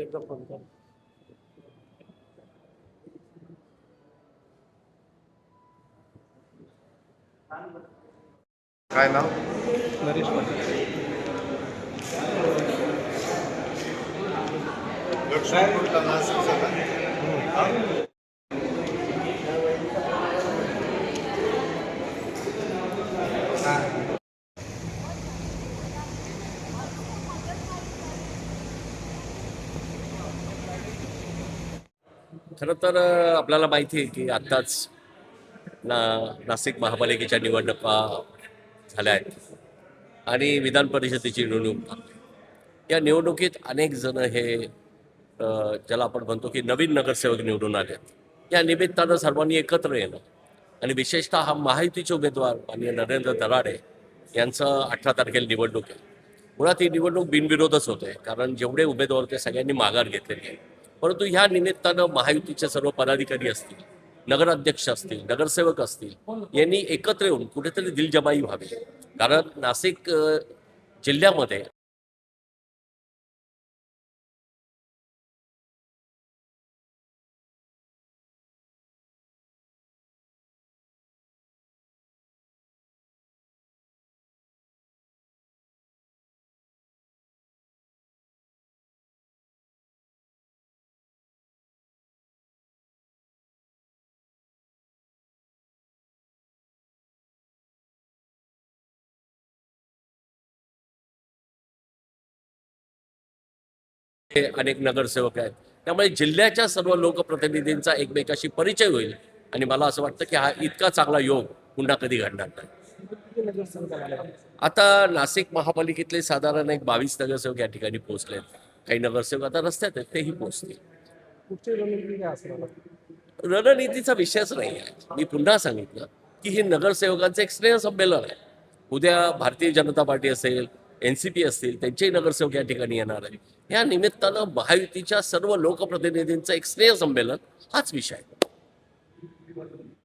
एकदा फोन कर. काय नाव? नरेश पाटील. लक्ष्मीपूरला नाशिकचा का? खरं तर आपल्याला माहिती आहे की आत्ताच नाशिक महापालिकेच्या निवडणुका झाल्या आहेत आणि विधान परिषदेची निवडणूक आहे. या निवडणुकीत अनेक जण हे ज्याला आपण म्हणतो की नवीन नगरसेवक निवडून आले आहेत. या निमित्तानं सर्वांनी एकत्र येणं आणि विशेषतः हा महायुतीचे उमेदवार माननीय नरेंद्र दराडे यांचं 18 तारखेला निवडणूक आहे. मुळात ही निवडणूक बिनविरोधच होते, कारण जेवढे उमेदवार होते सगळ्यांनी माघार घेतलेली आहे. परंतु ह्या निमित्तानं महायुतीचे सर्व पदाधिकारी असतील, नगराध्यक्ष असतील, नगरसेवक असतील, यांनी एकत्र येऊन कुठेतरी दिलजमाई व्हावी. कारण नाशिक जिल्ह्यामध्ये हे अनेक नगरसेवक आहेत. त्यामुळे जिल्ह्याच्या सर्व लोकप्रतिनिधींचा एकमेकाशी परिचय होईल आणि मला असं वाटतं की हा इतका चांगला योग पुन्हा कधी घडणार नाही. आता नाशिक महापालिकेतले साधारण एक 22 नगरसेवक या ठिकाणी पोहोचलेत. काही नगरसेवक आता रस्त्यात आहेत, तेही पोहोचतील. पुढची रणनीती काय असणार? रणनीतीचा विषयच नाही आहे. मी पुन्हा सांगितलं की हे नगरसेवकांचं एक स्नेहसंमेलन आहे. उद्या भारतीय जनता पार्टी असेल, NCP असतील, त्यांचेही नगरसेवक या ठिकाणी येणार आहे. या निमित्तानं महायुतीच्या सर्व लोकप्रतिनिधींचं एक स्नेहसंमेलन हाच विषय आहे.